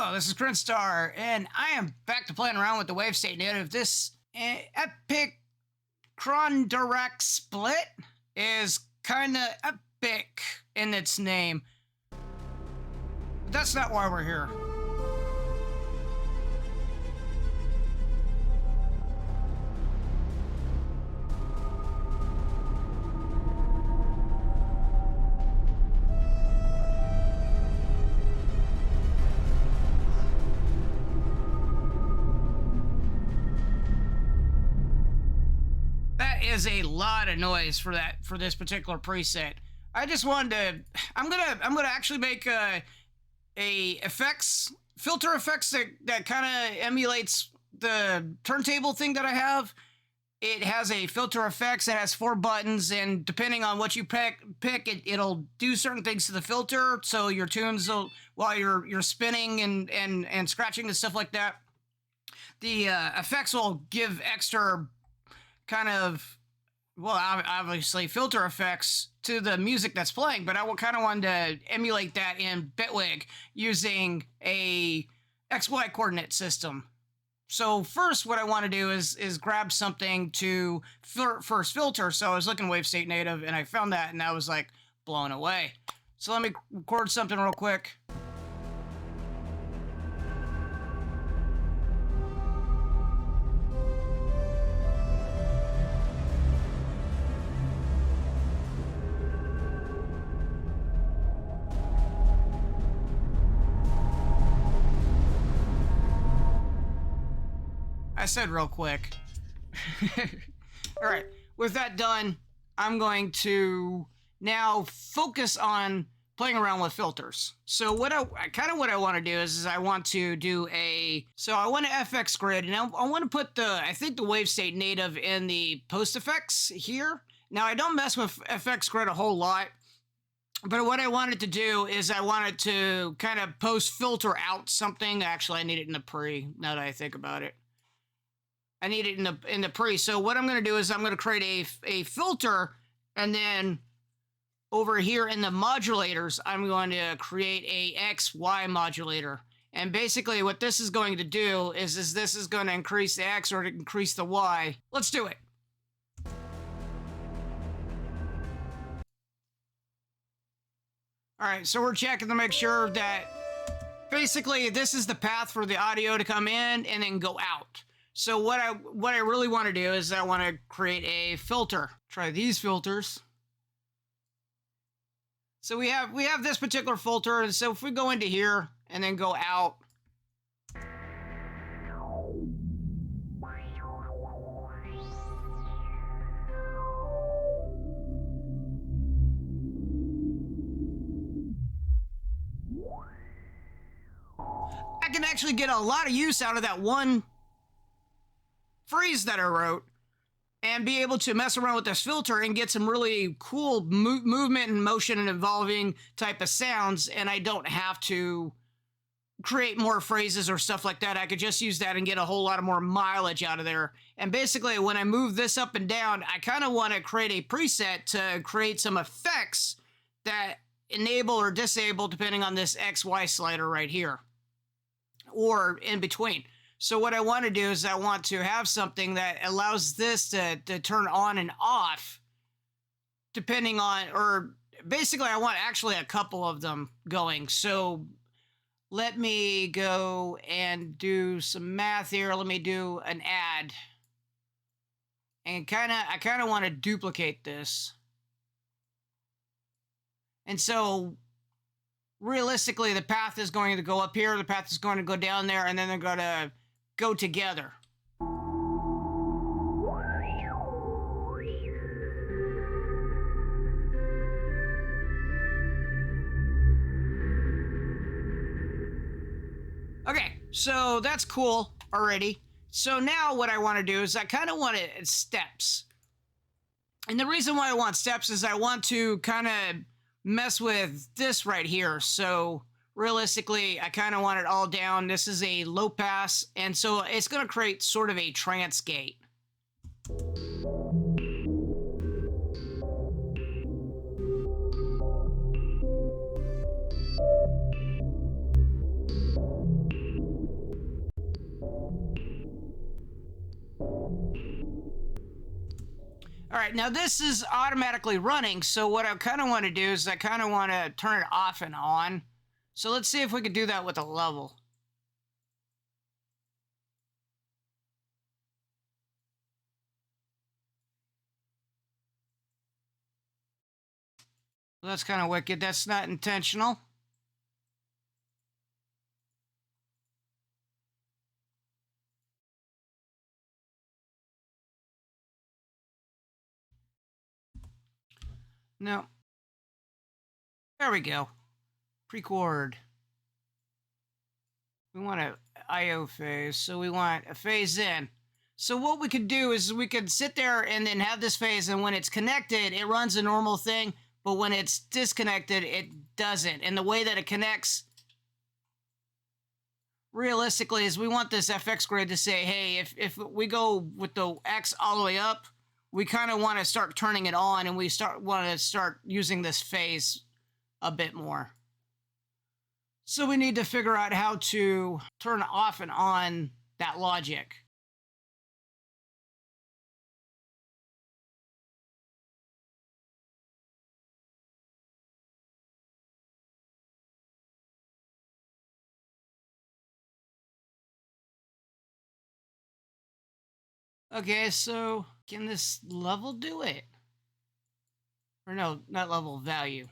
Hello, this is Crinstar, and I am back to playing around with the wave state native. This epic direct split is kinda epic in its name. But that's not why we're here. Is a lot of noise for this particular preset. I just wanted to. I'm gonna actually make a filter effects that kind of emulates the turntable thing that I have. It has a filter effects. It has 4 buttons, and depending on what you pick, it'll do certain things to the filter. So your tunes will, while you're spinning and scratching and stuff like that, the effects will give extra kind of, well, obviously filter effects to the music that's playing, but I kind of wanted to emulate that in Bitwig using a XY coordinate system. So first what I want to do is grab something to first filter. So I was looking wave state native and I found that and I was like blown away. So let me record something real quick. I said real quick. All right, with that done, I'm going to now focus on playing around with filters. So what I want to do is I want to do I want to FX grid, and I want to put I think the wave state native in the post effects here. Now I don't mess with FX grid a whole lot, but what I wanted to do is I wanted to kind of post filter out something. Actually, I need it in the pre, now that I think about it. I need it in the pre. So what I'm going to do is I'm going to create a filter, and then over here in the modulators, I'm going to create a XY modulator. And basically what this is going to do is this is going to increase the X or to increase the Y. Let's do it. All right, so we're checking to make sure that basically this is the path for the audio to come in and then go out. So what I really want to do is I want to create a filter. Try these filters. So we have this particular filter, and so if we go into here and then go out, I can actually get a lot of use out of that one phrase that I wrote and be able to mess around with this filter and get some really cool movement and motion and evolving type of sounds, and I don't have to create more phrases or stuff like that. I could just use that and get a whole lot of more mileage out of there. And basically when I move this up and down, I kind of want to create a preset to create some effects that enable or disable depending on this XY slider right here or in between. So what I want to do is I want to have something that allows this to turn on and off depending on, or basically I want actually a couple of them going. So let me go and do some math here. Let me do an add. And I kind of want to duplicate this. And so realistically, the path is going to go up here, the path is going to go down there, and then they're going to go together. Okay, so that's cool already. So now what I want to do is I kind of want it steps. And the reason why I want steps is I want to kind of mess with this right here. So realistically, I kind of want it all down. This is a low pass, and so it's going to create sort of a trance gate. All right, now this is automatically running, so what I kind of want to do is I kind of want to turn it off and on. So let's see if we could do that with a level. Well, that's kind of wicked. That's not intentional. No. There we go. Pre-chord. We want a IO phase, so we want a phase in. So what we could do is we could sit there and then have this phase, and when it's connected, it runs a normal thing, but when it's disconnected, it doesn't. And the way that it connects, realistically, is we want this FX grid to say, hey, if we go with the X all the way up, we kind of want to start turning it on, and we want to start using this phase a bit more. So we need to figure out how to turn off and on that logic. Okay, so can this level do it? Or no, not level, value.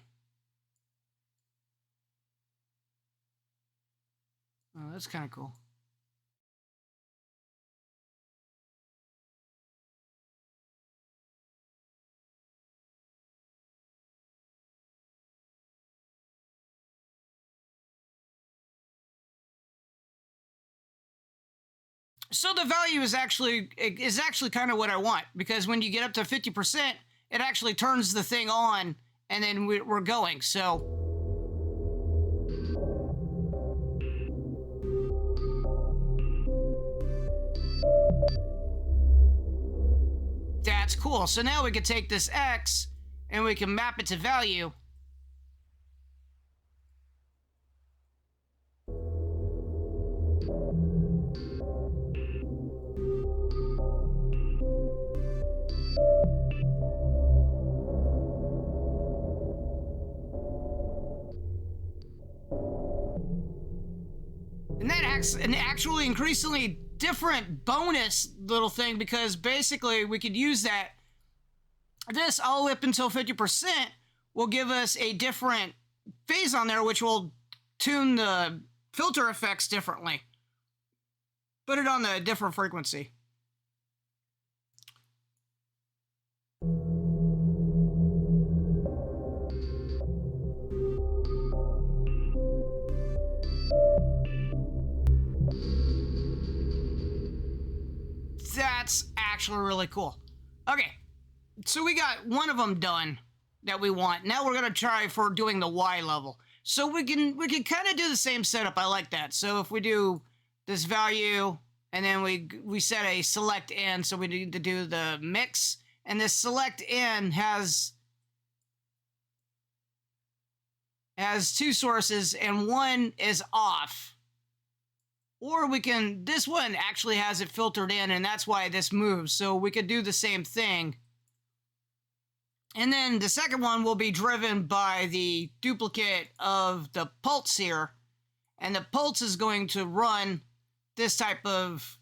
Oh, that's kind of cool. So the value is actually kind of what I want, because when you get up to 50%, it actually turns the thing on, and then we're going. So that's cool. So now we can take this X and we can map it to value. And that acts an actually increasingly different bonus little thing, because basically we could use that. This all the way up until 50% will give us a different phase on there, which will tune the filter effects differently. Put it on a different frequency. That's actually really cool. Okay, so we got one of them done that we want. Now we're gonna try for doing the Y level. So we can kind of do the same setup. I like that. So if we do this value, and then we set a select in, so we need to do the mix, and this select in has two sources, and one is off. Or we can, this one actually has it filtered in, and that's why this moves. So we could do the same thing. And then the second one will be driven by the duplicate of the pulse here. And the pulse is going to run this type of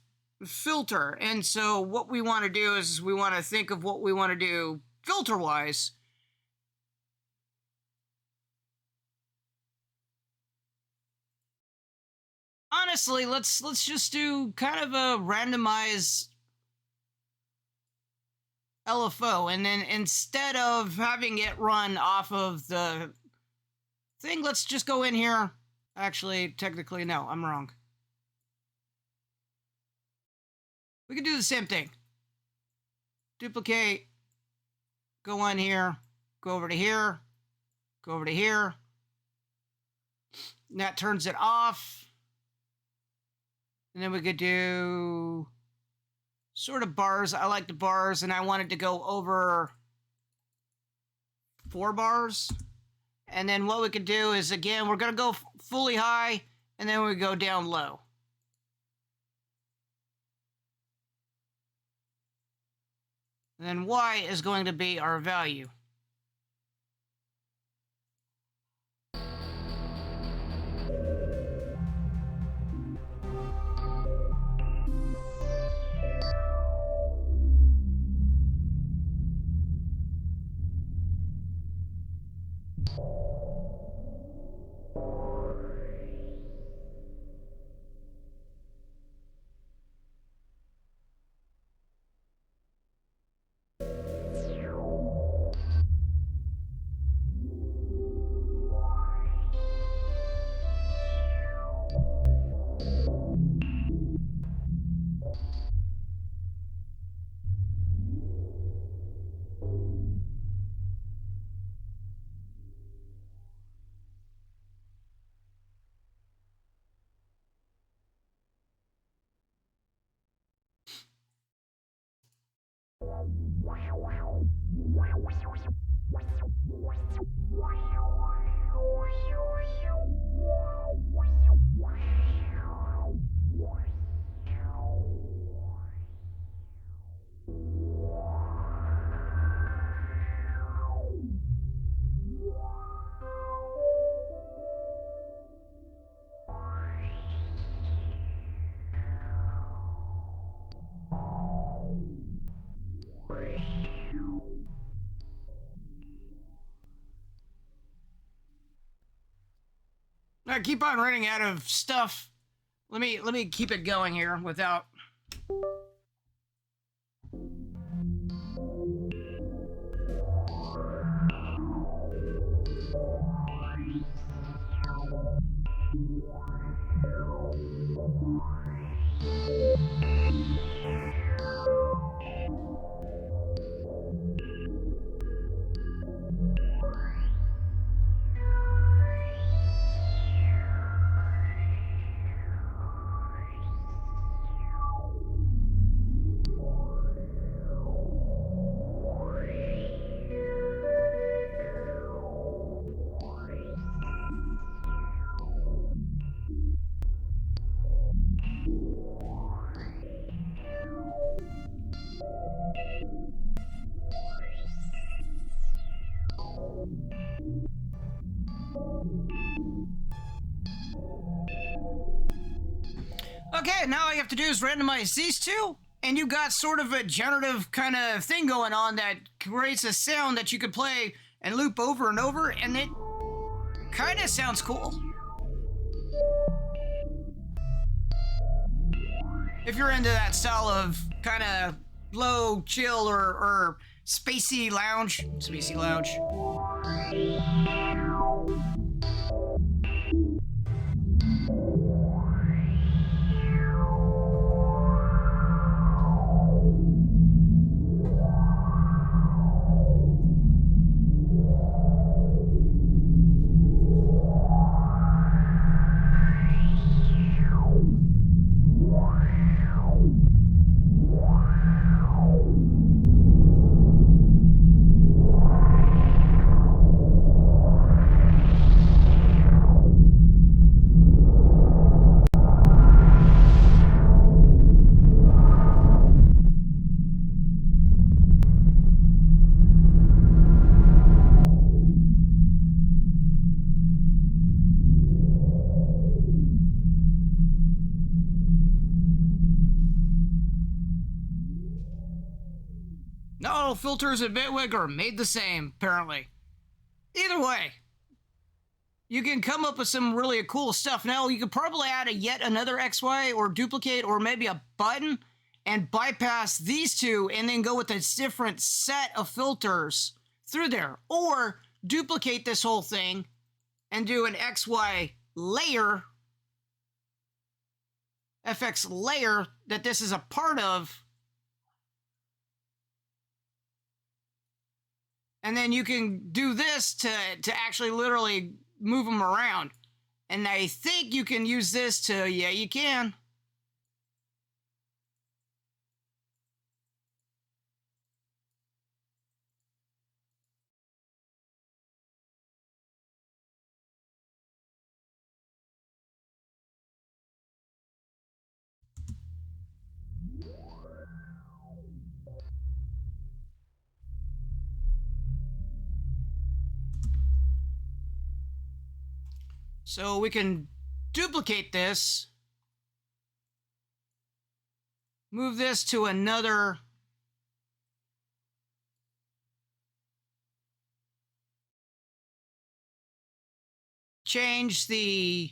filter. And so what we want to do is we want to think of what we want to do filter-wise. Honestly, let's just do kind of a randomized LFO, and then instead of having it run off of the thing, let's just go in here. Actually, technically, no, I'm wrong. We can do the same thing. Duplicate, go on here, go over to here, go over to here. And that turns it off. And then we could do sort of bars. I like the bars, and I wanted to go over 4 bars. And then what we could do is, again, we're going to go fully high, and then we go down low. And then y is going to be our value. I keep on running out of stuff. Let me keep it going here without. Okay, now all you have to do is randomize these two, and you got sort of a generative kind of thing going on that creates a sound that you could play and loop over and over, and it kind of sounds cool. If you're into that style of kind of low, chill, or spacey lounge. No, filters at Bitwig are made the same, apparently. Either way, you can come up with some really cool stuff. Now, you could probably add yet another XY or duplicate or maybe a button and bypass these two and then go with a different set of filters through there. Or duplicate this whole thing and do an XY layer, FX layer that this is a part of. And then you can do this to actually literally move them around. And I think you can use this to, yeah, you can. So we can duplicate this, move this to another change the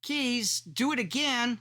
keys, do it again.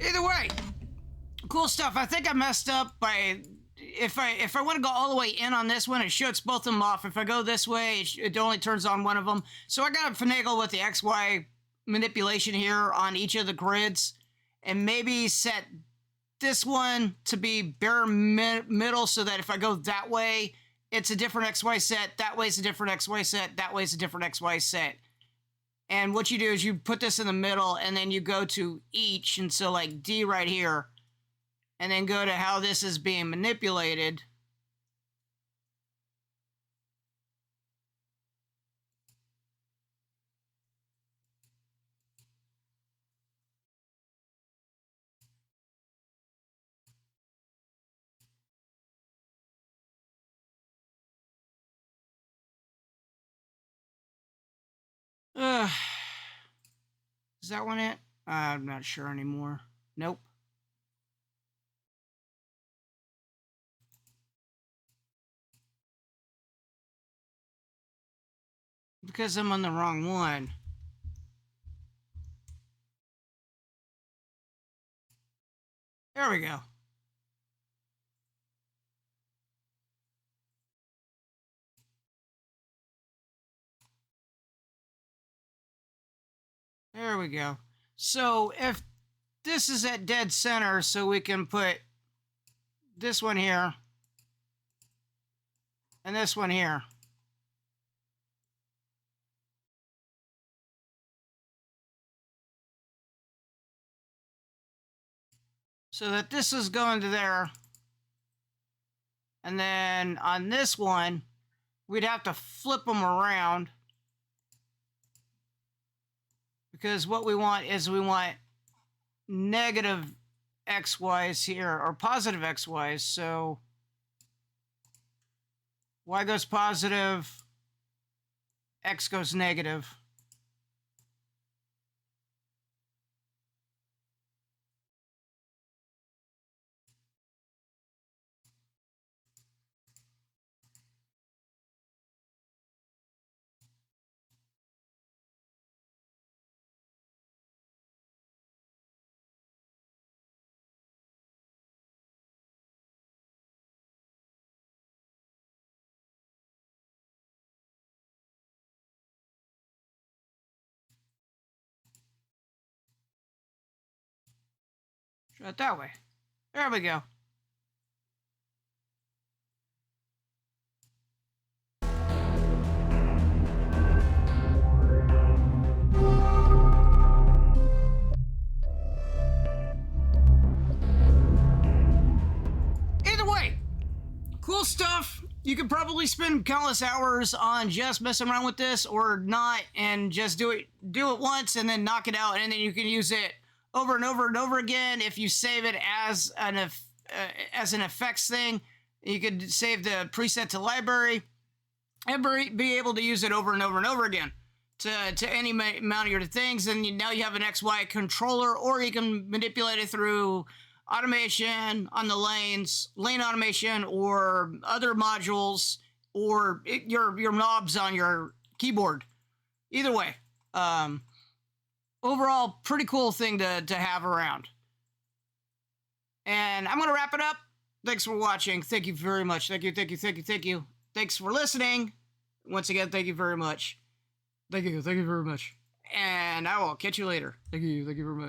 Either way, cool stuff. I think I messed up by if I want to go all the way in on this one, it shuts both of them off. If I go this way, it only turns on one of them. So I got to finagle with the XY manipulation here on each of the grids, and maybe set this one to be bare middle, so that if I go that way, it's a different XY set. That way's a different XY set. That way's a different XY set. And what you do is you put this in the middle, and then you go to each, and so like D right here, and then go to how this is being manipulated. Ugh. Is that one it? I'm not sure anymore. Nope. Because I'm on the wrong one. There we go. There we go. So if this is at dead center, so we can put this one here and this one here. So that this is going to there. And then on this one, we'd have to flip them around, because what we want is we want negative XYs here, or positive XYs. So Y goes positive, X goes negative. Try it that way. There we go. Either way, cool stuff. You could probably spend countless hours on just messing around with this, or not, and just do it once and then knock it out, and then you can use it over and over and over again. If you save it as an effects thing, you could save the preset to library and be able to use it over and over and over again to any amount of your things. And now you have an XY controller, or you can manipulate it through automation on the lanes, lane automation, or other modules, or your knobs on your keyboard. Either way, overall pretty cool thing to have around. And I'm going to wrap it up. Thanks for watching. Thank you very much. Thank you, thank you, thank you, thank you. Thanks for listening. Once again, thank you very much. Thank you very much. And I will catch you later. Thank you very much.